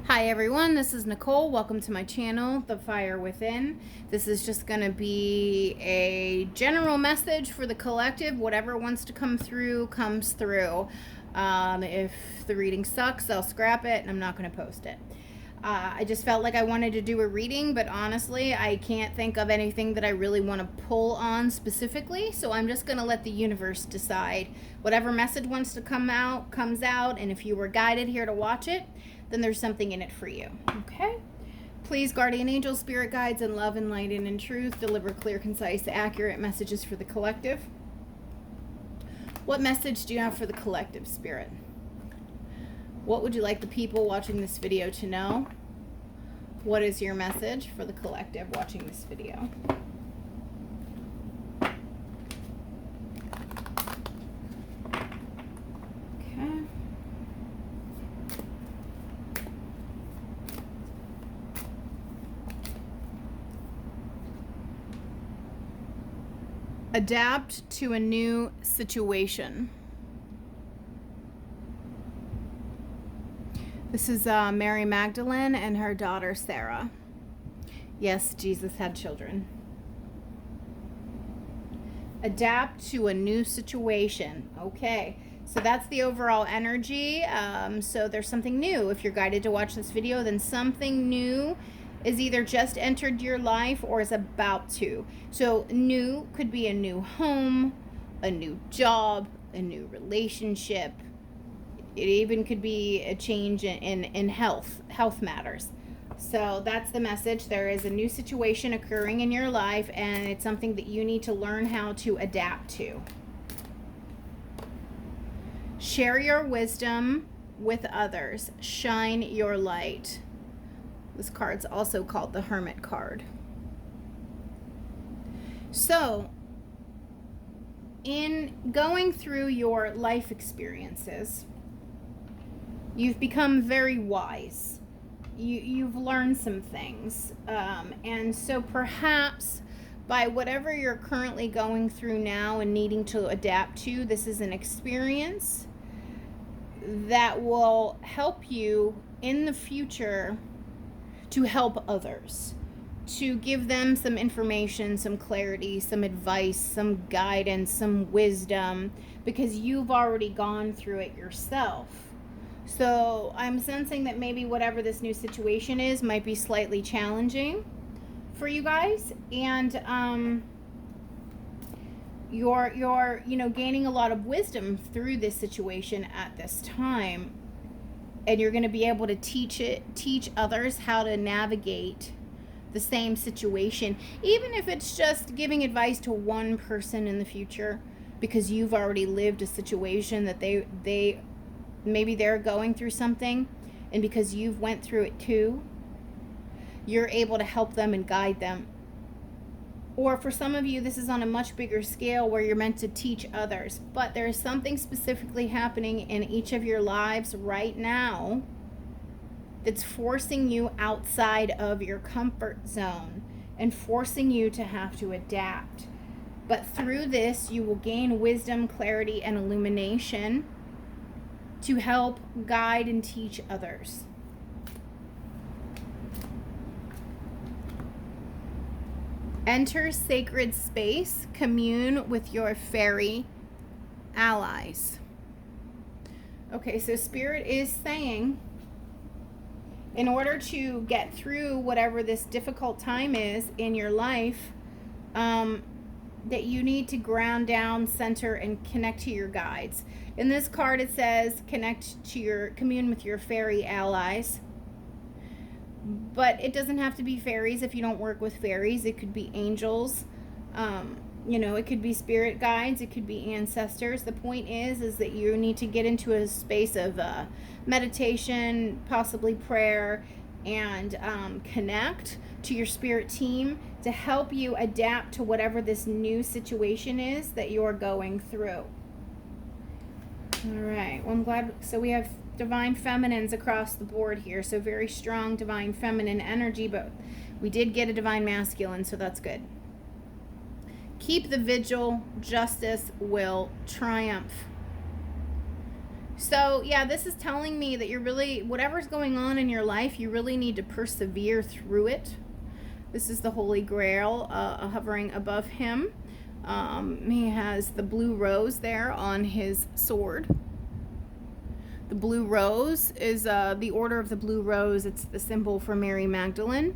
Hi everyone, this is Nicole. Welcome to my channel, The Fire Within. This is just going to be a general message for the collective. Whatever wants to come through, comes through. If the reading sucks, I'll scrap it and I'm not going to post it. I just felt like I wanted to do a reading, but honestly, I can't think of anything that I really want to pull on specifically, so I'm just going to let the universe decide. Whatever message wants to come out, comes out, and if you were guided here to watch it, then there's something in it for you. Okay? Please, guardian angels, spirit guides, and love, and light, and in truth, deliver clear, concise, accurate messages for the collective. What message do you have for the collective, spirit? What would you like the people watching this video to know? What is your message for the collective watching this video? Okay. Adapt to a new situation. This is Mary Magdalene and her daughter Sarah. Yes, Jesus had children. Adapt to a new situation. Okay, so that's the overall energy. So there's something new. If you're guided to watch this video, then something new is either just entered your life or is about to. So new could be a new home, a new job, a new relationship. It even could be a change in health matters. So that's the message. There is a new situation occurring in your life, and it's something that you need to learn how to adapt to. Share your wisdom with others. Shine your light. This card's also called the Hermit card. So, in going through your life experiences, you've become very wise. You've learned some things. And so perhaps by whatever you're currently going through now and needing to adapt to, this is an experience that will help you in the future to help others, to give them some information, some clarity, some advice, some guidance, some wisdom, because you've already gone through it yourself. So I'm sensing that maybe whatever this new situation is might be slightly challenging for you guys, and you're gaining a lot of wisdom through this situation at this time, and you're going to be able to teach others how to navigate the same situation, even if it's just giving advice to one person in the future, because you've already lived a situation that they maybe they're going through something, and because you've went through it too, you're able to help them and guide them. Or for some of you, this is on a much bigger scale where you're meant to teach others, but there is something specifically happening in each of your lives right now that's forcing you outside of your comfort zone and forcing you to have to adapt. But through this, you will gain wisdom, clarity, and illumination to help guide and teach others. Enter sacred space. Commune with your fairy allies. Okay, so Spirit is saying, in order to get through whatever this difficult time is in your life, that you need to ground down, center, and connect to your guides. In this card, it says commune with your fairy allies. But it doesn't have to be fairies if you don't work with fairies. It could be angels. It could be spirit guides. It could be ancestors. The point is that you need to get into a space of meditation, possibly prayer, and connect to your spirit team to help you adapt to whatever this new situation is that you're going through. All right. Well, I'm glad. So we have divine feminines across the board here, so very strong divine feminine energy, but we did get a divine masculine, so that's good. Keep the vigil. Justice will triumph. So, yeah, this is telling me that you're really, whatever's going on in your life, you really need to persevere through it. This is the Holy Grail hovering above him. He has the blue rose there on his sword. The blue rose is the order of the blue rose. It's the symbol for Mary Magdalene.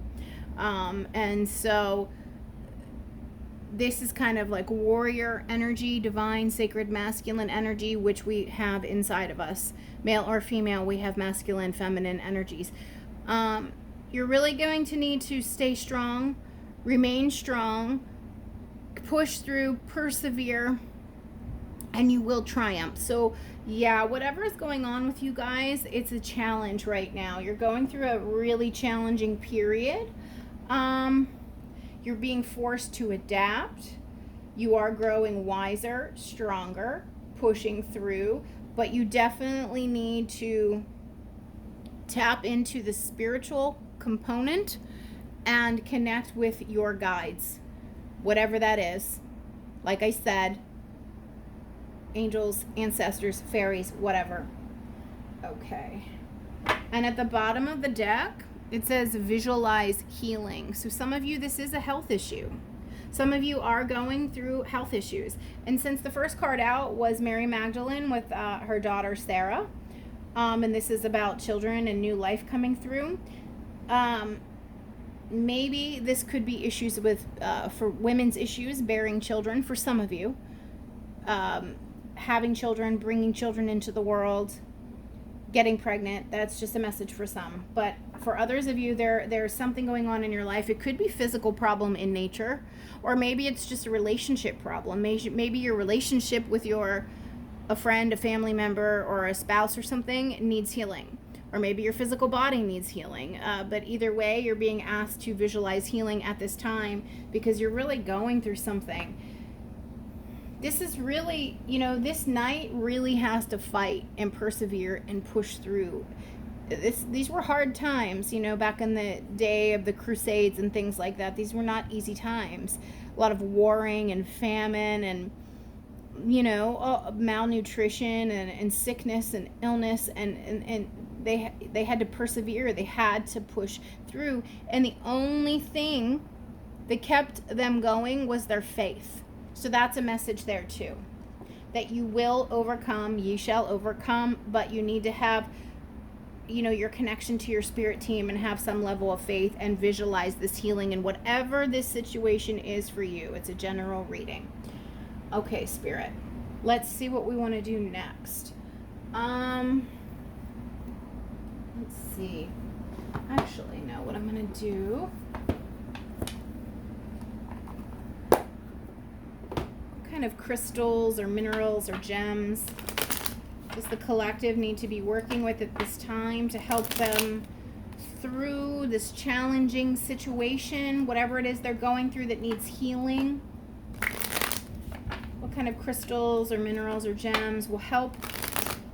And so this is kind of like warrior energy, divine, sacred, masculine energy, which we have inside of us. Male or female, we have masculine, feminine energies. You're really going to need to stay strong, remain strong, push through, persevere, and you will triumph. So yeah, whatever is going on with you guys, it's a challenge right now. You're going through a really challenging period. You're being forced to adapt. You are growing wiser, stronger, pushing through, but you definitely need to tap into the spiritual component and connect with your guides, whatever that is. Like I said, angels, ancestors, fairies, whatever. Okay. And at the bottom of the deck, it says visualize healing. So some of you, this is a health issue. Some of you are going through health issues. And since the first card out was Mary Magdalene with her daughter Sarah, and this is about children and new life coming through, maybe this could be issues with, for women's issues, bearing children for some of you, having children, bringing children into the world, getting pregnant. That's just a message for some. But for others of you, there's something going on in your life. It could be physical problem in nature, or maybe it's just a relationship problem. Maybe your relationship with a friend, a family member, or a spouse or something needs healing. Or maybe your physical body needs healing. But either way, you're being asked to visualize healing at this time because you're really going through something. This is really, this knight really has to fight and persevere and push through. These were hard times, back in the day of the Crusades and things like that. These were not easy times. A lot of warring and famine and, malnutrition and sickness and illness. And they had to persevere. They had to push through. And the only thing that kept them going was their faith. So that's a message there too, that you will overcome, ye shall overcome, but you need to have, your connection to your spirit team and have some level of faith and visualize this healing in whatever this situation is for you. It's a general reading. Okay, Spirit, let's see what we want to do next. Let's see. Actually, no, what I'm going to do... of crystals or minerals or gems does the collective need to be working with at this time to help them through this challenging situation, whatever it is they're going through that needs healing? What kind of crystals or minerals or gems will help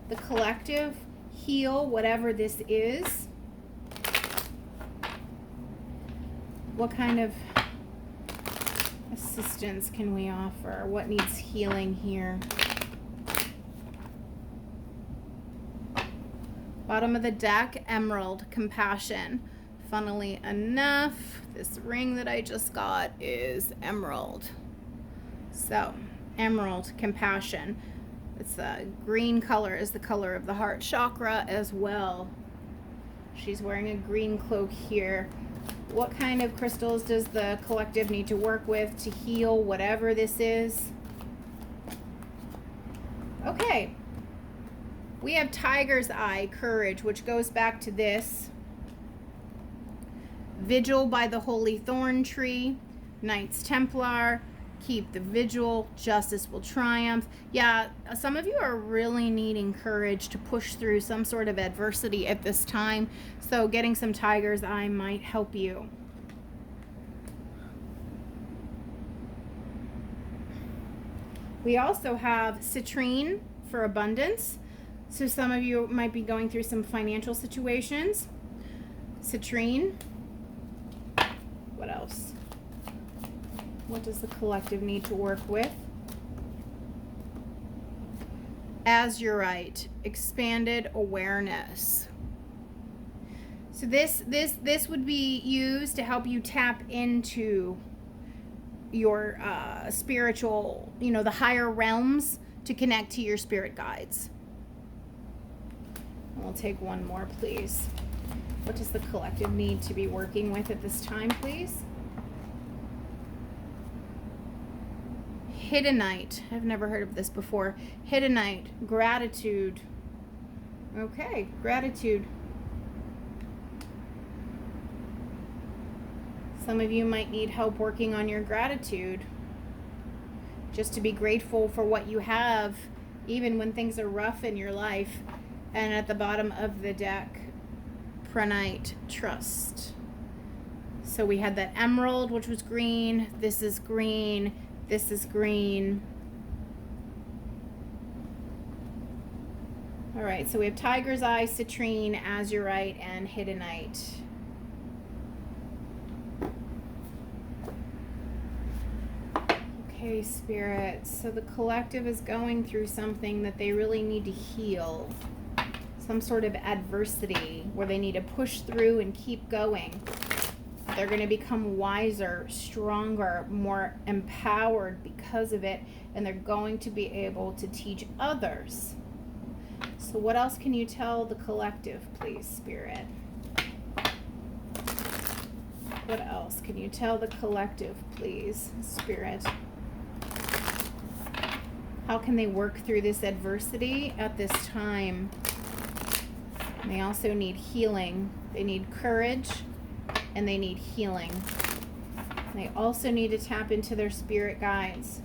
the collective heal whatever this is? What kind of assistance can we offer? What needs healing here? Bottom of the deck, emerald, compassion. Funnily enough, this ring that I just got is emerald. So, emerald, compassion. It's a green color is the color of the heart chakra as well. She's wearing a green cloak here. What kind of crystals does the collective need to work with to heal whatever this is? Okay. We have Tiger's Eye, courage, which goes back to this. Vigil by the Holy Thorn Tree. Knights Templar. Keep the vigil. Justice will triumph. Yeah, some of you are really needing courage to push through some sort of adversity at this time. So getting some Tiger's Eye might help you. We also have citrine for abundance. So some of you might be going through some financial situations. Citrine. What else? What does the collective need to work with? azurite, expanded awareness. So this would be used to help you tap into your spiritual, the higher realms, to connect to your spirit guides. We'll take one more, please. What does the collective need to be working with at this time, please? Hiddenite. I've never heard of this before. Hiddenite. Gratitude. Okay, gratitude. Some of you might need help working on your gratitude. Just to be grateful for what you have, even when things are rough in your life. And at the bottom of the deck, Pranite, trust. So we had that emerald, which was green. This is green. This is green. All right, so we have tiger's eye, citrine, azurite, and hiddenite. Okay, Spirit. So the collective is going through something that they really need to heal. Some sort of adversity where they need to push through and keep going. They're going to become wiser, stronger, more empowered because of it, and they're going to be able to teach others. So what else can you tell the collective, please, Spirit? What else can you tell the collective, please, Spirit? How can they work through this adversity at this time? They also need healing. They need courage. And they need healing. They also need to tap into their spirit guides.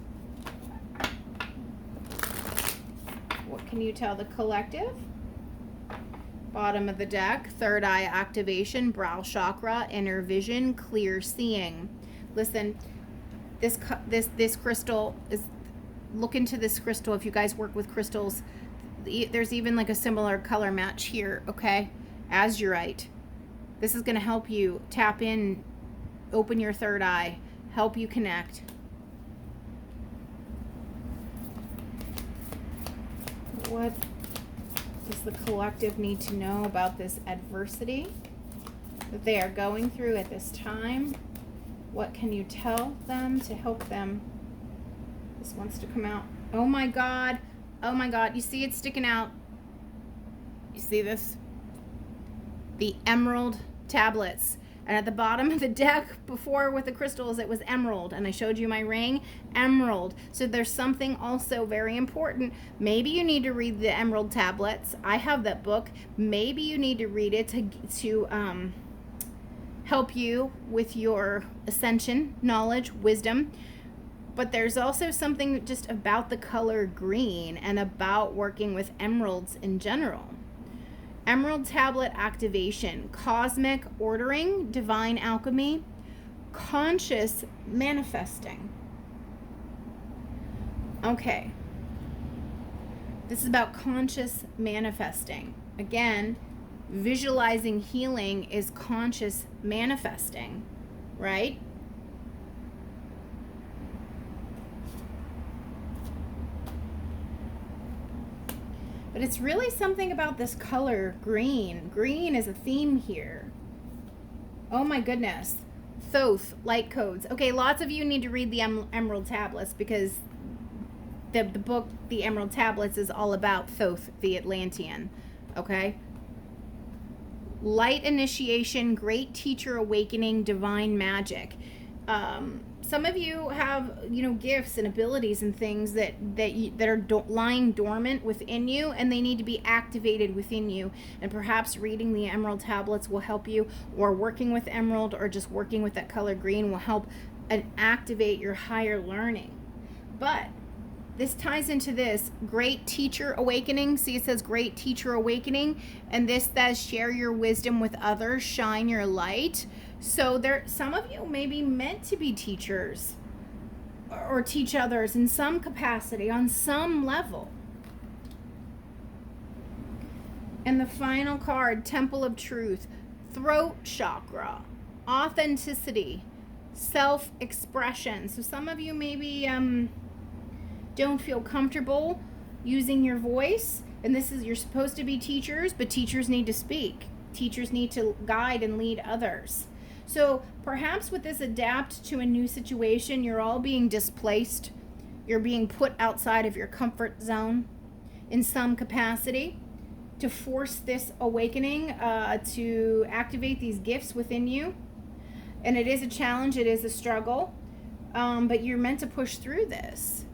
What can you tell the collective? Bottom of the deck, third eye activation, brow chakra, inner vision, clear seeing. Listen, this crystal is, look into this crystal if you guys work with crystals. There's even like a similar color match here, okay? Azurite. This is going to help you tap in, open your third eye, help you connect. What does the collective need to know about this adversity that they are going through at this time? What can you tell them to help them? This wants to come out. Oh my God. Oh my God. You see it sticking out. You see this? The emerald tablets. And at the bottom of the deck before with the crystals, it was emerald. And I showed you my ring, emerald. So there's something also very important. Maybe you need to read the emerald tablets. I have that book. Maybe you need to read it to help you with your ascension, knowledge, wisdom. But there's also something just about the color green and about working with emeralds in general. Emerald tablet activation, cosmic ordering, divine alchemy, conscious manifesting. Okay. This is about conscious manifesting. Again, visualizing healing is conscious manifesting, right? But it's really something about this color, green. Green is a theme here. Oh my goodness. Thoth, light codes. Okay, lots of you need to read the Emerald Tablets because the book, The Emerald Tablets, is all about Thoth, the Atlantean. Okay? Light initiation, great teacher awakening, divine magic. Some of you have, gifts and abilities and things that are lying dormant within you, and they need to be activated within you. And perhaps reading the Emerald Tablets will help you, or working with Emerald, or just working with that color green will help and activate your higher learning. But this ties into this great teacher awakening. See, it says great teacher awakening, and this says share your wisdom with others, shine your light. So some of you may be meant to be teachers or teach others in some capacity, on some level. And the final card, Temple of Truth, throat chakra, authenticity, self-expression. So some of you maybe don't feel comfortable using your voice. And this is, you're supposed to be teachers, but teachers need to speak. Teachers need to guide and lead others. So perhaps with this adapt to a new situation, you're all being displaced. You're being put outside of your comfort zone in some capacity to force this awakening, to activate these gifts within you. And it is a challenge, it is a struggle, but you're meant to push through this.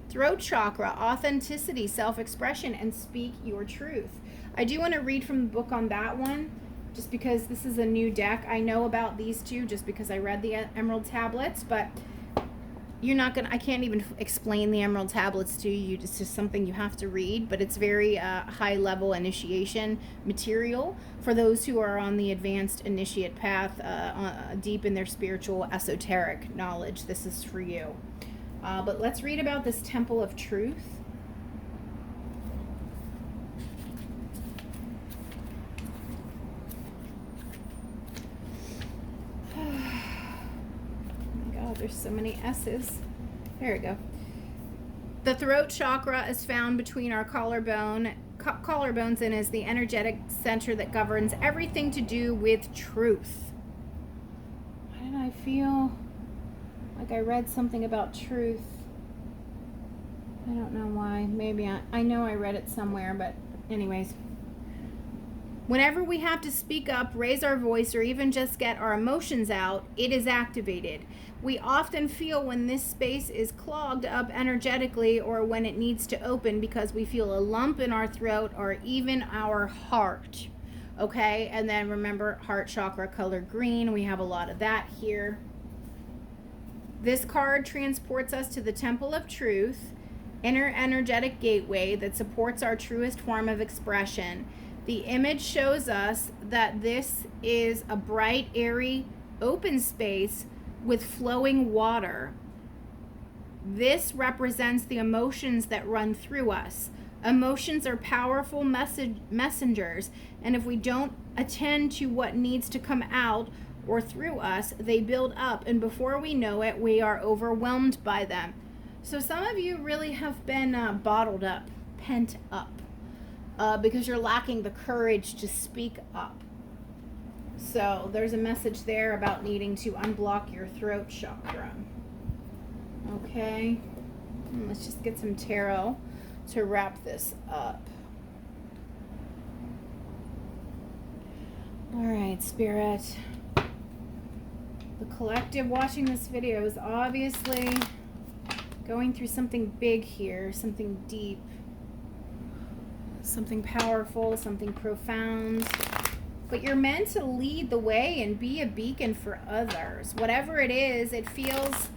Throat chakra, authenticity, self-expression, and speak your truth. I do want to read from the book on that one, just because this is a new deck. I know about these two just because I read the Emerald Tablets, but you're not gonna, I can't even explain the Emerald Tablets to you. It's just something you have to read, but it's very high level initiation material for those who are on the advanced initiate path, deep in their spiritual esoteric knowledge. This is for you. But let's read about this Temple of Truth. There's so many S's. There we go. The throat chakra is found between our collarbones and is the energetic center that governs everything to do with truth. Why did I feel like I read something about truth? I don't know why. Maybe I know I read it somewhere, but anyways. Whenever we have to speak up, raise our voice, or even just get our emotions out, it is activated. We often feel when this space is clogged up energetically or when it needs to open because we feel a lump in our throat or even our heart. Okay, and then remember, heart chakra color green. We have a lot of that here. This card transports us to the Temple of Truth, inner energetic gateway that supports our truest form of expression. The image shows us that this is a bright, airy, open space with flowing water. This represents the emotions that run through us. Emotions are powerful messengers, and if we don't attend to what needs to come out or through us, they build up, and before we know it, we are overwhelmed by them. So some of you really have been bottled up, pent up. Because you're lacking the courage to speak up. So there's a message there about needing to unblock your throat chakra. Okay, let's just get some tarot to wrap this up. All right, Spirit. The collective watching this video is obviously going through something big here, something deep. Something powerful, something profound, but you're meant to lead the way and be a beacon for others. Whatever it is, it feels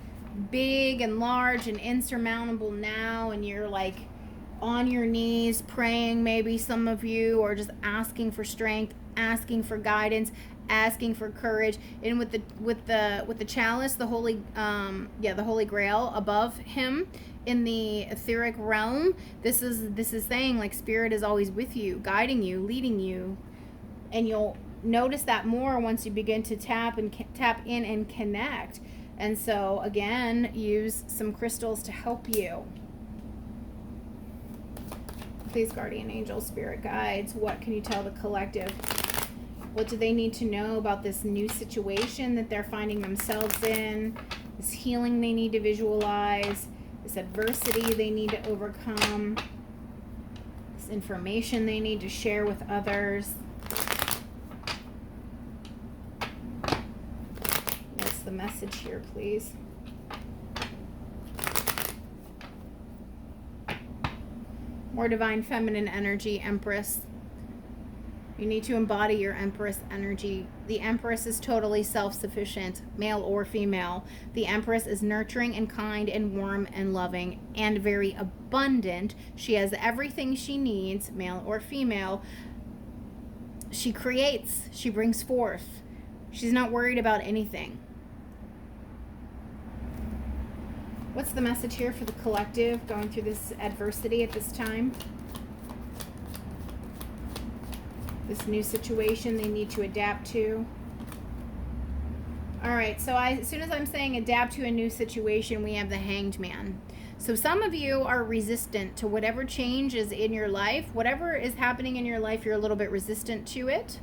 big and large and insurmountable now, and you're like on your knees praying, maybe some of you, or just asking for strength, asking for guidance, asking for courage. And with the chalice, the holy the Holy Grail above him in the etheric realm, this is saying like Spirit is always with you, guiding you, leading you, and you'll notice that more once you begin to tap in and connect. And so again, use some crystals to help you. Please, guardian angel, spirit guides, what can you tell the collective? What do they need to know about this new situation that they're finding themselves in? This healing they need to visualize, this adversity they need to overcome, this information they need to share with others. What's the message here, please? More divine feminine energy, Empress. You need to embody your Empress energy. The Empress is totally self-sufficient, male or female. The Empress is nurturing and kind and warm and loving and very abundant. She has everything she needs, male or female. She creates, she brings forth. She's not worried about anything. What's the message here for the collective going through this adversity at this time? This new situation they need to adapt to. All right, so as soon as I'm saying adapt to a new situation, we have the Hanged Man. So some of you are resistant to whatever change is in your life. Whatever is happening in your life, you're a little bit resistant to it.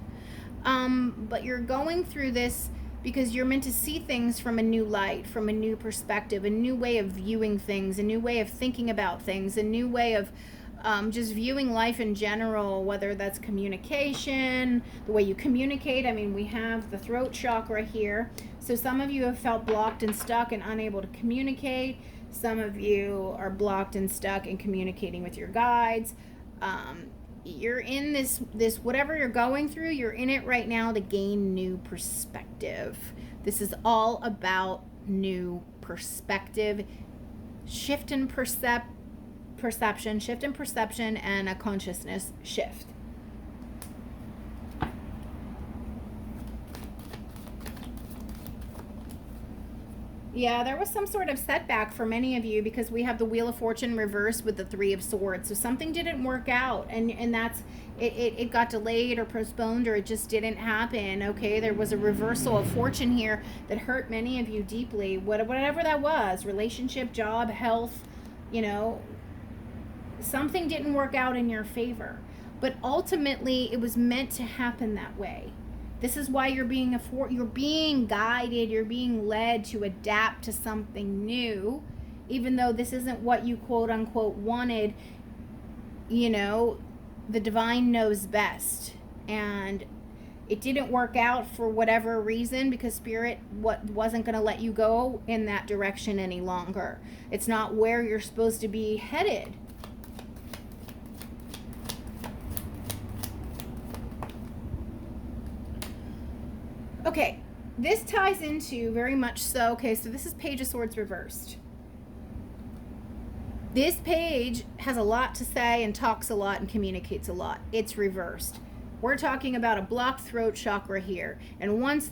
But you're going through this because you're meant to see things from a new light, from a new perspective, a new way of viewing things, a new way of thinking about things, a new way of just viewing life in general, whether that's communication, the way you communicate. I mean, we have the throat chakra here. So some of you have felt blocked and stuck and unable to communicate. Some of you are blocked and stuck in communicating with your guides. You're in this whatever you're going through, you're in it right now to gain new perspective. This is all about new perspective, shift in perception, shift in perception, and a consciousness shift. Yeah, there was some sort of setback for many of you because we have the Wheel of Fortune reversed with the Three of Swords. So something didn't work out, and that's it got delayed or postponed, or it just didn't happen. Okay, there was a reversal of fortune here that hurt many of you deeply. Whatever that was, relationship, job, health, something didn't work out in your favor. But ultimately, it was meant to happen that way. This is why you're being guided, you're being led to adapt to something new, even though this isn't what you quote unquote wanted. The divine knows best, and it didn't work out for whatever reason because Spirit wasn't going to let you go in that direction any longer. It's not where you're supposed to be headed. Okay, this ties into very much so. Okay, so this is Page of Swords reversed. This page has a lot to say and talks a lot and communicates a lot. It's reversed. We're talking about a blocked throat chakra here. And once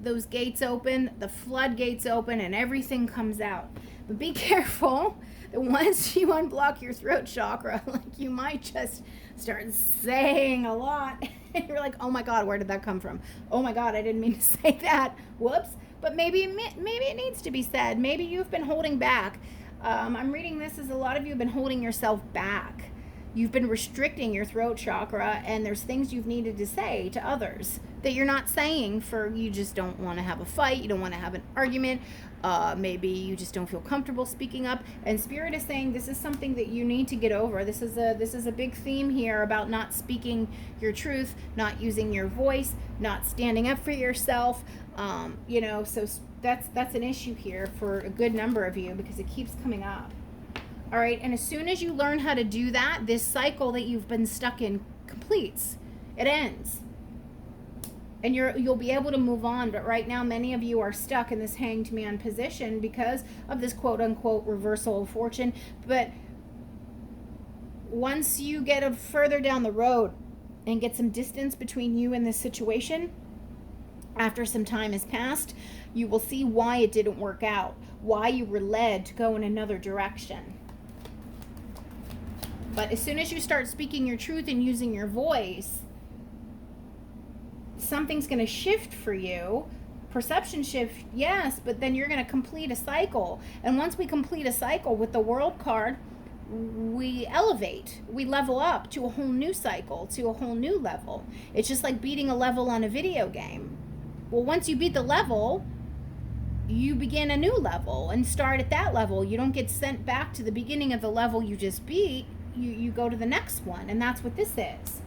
those gates open, the floodgates open and everything comes out. But be careful that once you unblock your throat chakra, you might just start saying a lot. And you're like, oh my God, where did that come from? Oh my God, I didn't mean to say that. Whoops. But maybe it needs to be said. Maybe you've been holding back. I'm reading this as a lot of you have been holding yourself back. You've been restricting your throat chakra, and there's things you've needed to say to others that you're not saying you just don't want to have a fight. You don't want to have an argument. Maybe you just don't feel comfortable speaking up. And Spirit is saying this is something that you need to get over. This is a big theme here about not speaking your truth, not using your voice, not standing up for yourself. So that's an issue here for a good number of you because it keeps coming up. All right, and as soon as you learn how to do that, this cycle that you've been stuck in completes. It ends. And you'll be able to move on, but right now many of you are stuck in this hanged man position because of this quote-unquote reversal of fortune. But once you get further down the road and get some distance between you and this situation, after some time has passed, you will see why it didn't work out, why you were led to go in another direction. But as soon as you start speaking your truth and using your voice, something's going to shift for you. Perception shift, yes, but then you're going to complete a cycle. And once we complete a cycle with the World card, we elevate, we level up to a whole new cycle, to a whole new level. It's just like beating a level on a video game. Well, once you beat the level, you begin a new level and start at that level. You don't get sent back to the beginning of the level you just beat. You go to the next one, and that's what this is.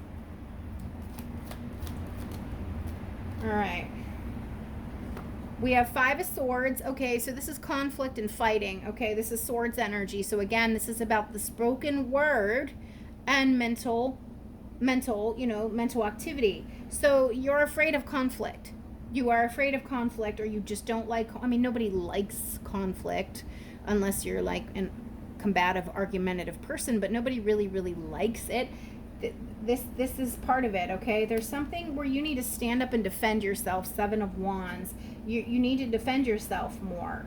All right. We have Five of Swords. Okay, so this is conflict and fighting. Okay, this is swords energy. So again, this is about the spoken word and mental activity. So you're afraid of conflict. You are afraid of conflict, or you just don't like, nobody likes conflict unless you're like an combative, argumentative person, but nobody really likes it. This is part of it. Okay, there's something where you need to stand up and defend yourself. Seven of Wands. You need to defend yourself more,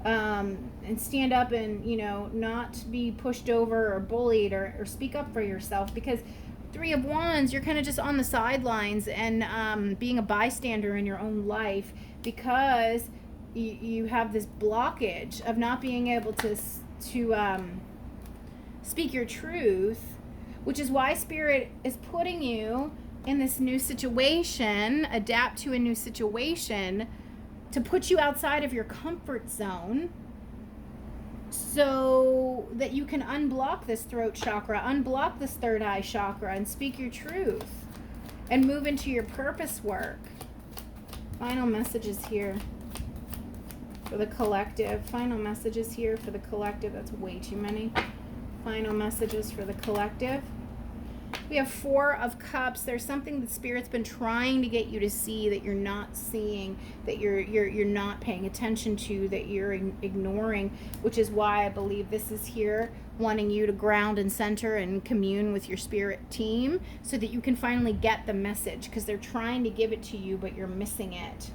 and stand up and not be pushed over or bullied, or speak up for yourself, because Three of Wands, you're kind of just on the sidelines and being a bystander in your own life because you have this blockage of not being able to speak your truth, which is why Spirit is putting you in this new situation, adapt to a new situation, to put you outside of your comfort zone so that you can unblock this throat chakra, unblock this third eye chakra, and speak your truth and move into your purpose work. Final messages here for the collective. Final messages here for the collective. That's way too many. Final messages for the collective. We have 4 of Cups. There's something that Spirit's been trying to get you to see that you're not seeing, that you're not paying attention to, that you're ignoring, which is why I believe this is here, wanting you to ground and center and commune with your spirit team so that you can finally get the message, because they're trying to give it to you, but you're missing it.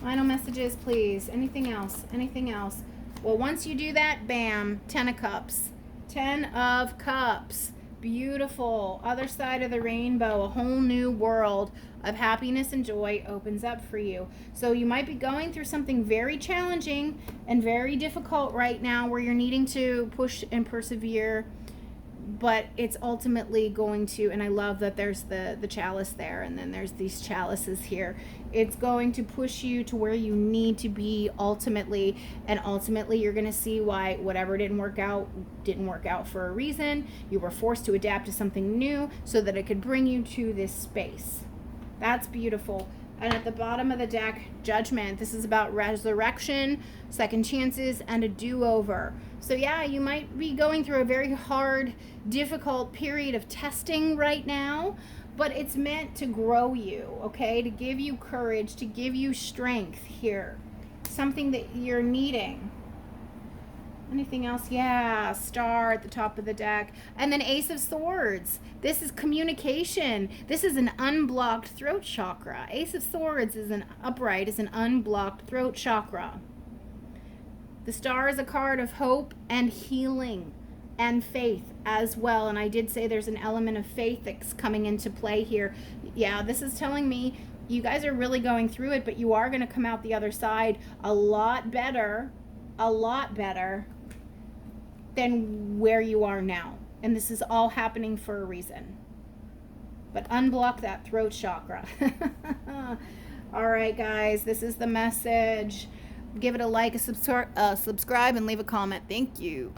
Final messages, please. Anything else? Anything else? Well, once you do that, bam, 10 of Cups. 10 of Cups. Beautiful. Other side of the rainbow. A whole new world of happiness and joy opens up for you. So you might be going through something very challenging and very difficult right now where you're needing to push and persevere, but it's ultimately going to, and I love that there's the chalice there, and then there's these chalices here. It's going to push you to where you need to be ultimately, and ultimately you're going to see why whatever didn't work out for a reason. You were forced to adapt to something new so that it could bring you to this space. That's beautiful. And at the bottom of the deck, Judgment. This is about resurrection, second chances, and a do-over. So yeah, you might be going through a very hard, difficult period of testing right now, but it's meant to grow you, okay? To give you courage, to give you strength here. Something that you're needing. Anything else? Yeah, Star at the top of the deck. And then Ace of Swords. This is communication. This is an unblocked throat chakra. Ace of Swords is an upright, is an unblocked throat chakra. The Star is a card of hope and healing and faith as well. And I did say there's an element of faith that's coming into play here. Yeah, this is telling me you guys are really going through it, but you are going to come out the other side a lot better than where you are now. And this is all happening for a reason. But unblock that throat chakra. All right, guys, this is the message. Give it a like, a subscribe, and leave a comment. Thank you.